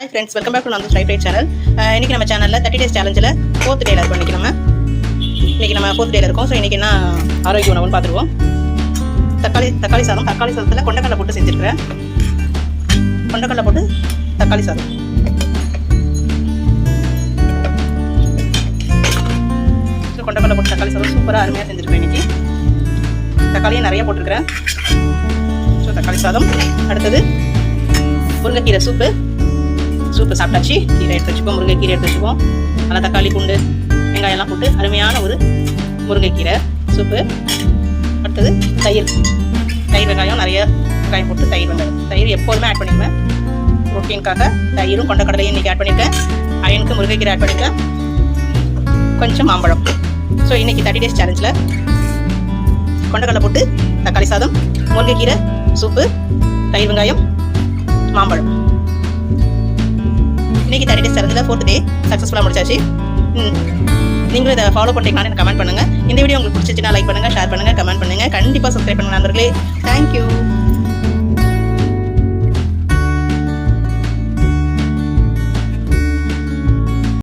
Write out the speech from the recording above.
Hi friends, welcome back to Nandu's Right channel. இன்னைக்கு நம்ம சேனல்ல 30 days challengeல 4th டேல இருக்கோம். இன்னைக்கு நம்ம 4th டேல இருக்கோம். சோ இன்னைக்கு என்ன ஆரோக்கிய உணவுன்னு பாத்துருவோம். தக்காளி சாதத்துல கொண்டக்கடலை போட்டு செஞ்சிருக்கேன். கொண்டக்கடலை போட்டு தக்காளி சாதம். சோ கொண்டக்கடலை போட்டு தக்காளி சாதம் சூப்பரா அருமையா செஞ்சிருக்கேன் இன்னைக்கு. தக்காளியை நிறைய போட்டுருக்கேன். சோ தக்காளி சாதம். அடுத்தது முருங்கைக்கீரை சூப்பு சாப்பிட்டாச்சு. கீரை எடுத்து வச்சுப்போம், முருங்கைக்கீரை எடுத்து வச்சுப்போம். நல்லா தக்காளி பூண்டு வெங்காயம்லாம் போட்டு அருமையான ஒரு முருங்கைக்கீரை சூப்பு. அடுத்தது தயிர் வெங்காயம் நிறைய வெங்காயம் போட்டு தயிர் எப்போதுமே ஆட் பண்ணிக்குவேன். ப்ரோட்டீனுக்காக தயிரும் கொண்டக்கடலையும் இன்றைக்கி ஆட் பண்ணியிருக்கேன். அயனுக்கு முருங்கைக்கீரை ஆட் பண்ணியிருக்கேன். கொஞ்சம் மாம்பழம். ஸோ இன்றைக்கி 30 days சேலஞ்சில் கொண்டக்கடலை போட்டு தக்காளி சாதம், முருங்கைக்கீரை சூப்பு, தயிர் வெங்காயம், மாம்பழம். இன்னைக்கு 30 days சேலஞ்சில் 4th டே சக்ஸஸ்ஃபுல்லாக முடிச்சாச்சு. நீங்களும் இதை ஃபாலோ பண்ணுறீங்களான்னு எனக்கு கமெண்ட் பண்ணுங்கள். இந்த வீடியோ உங்களுக்கு பிடிச்சிச்சுன்னா லைக் பண்ணுங்கள், ஷேர் பண்ணுங்கள், கமெண்ட் பண்ணுங்கள். கண்டிப்பாக சப்ஸ்கிரைப் பண்ணுங்கள் நண்பர்களே. தேங்க்யூ.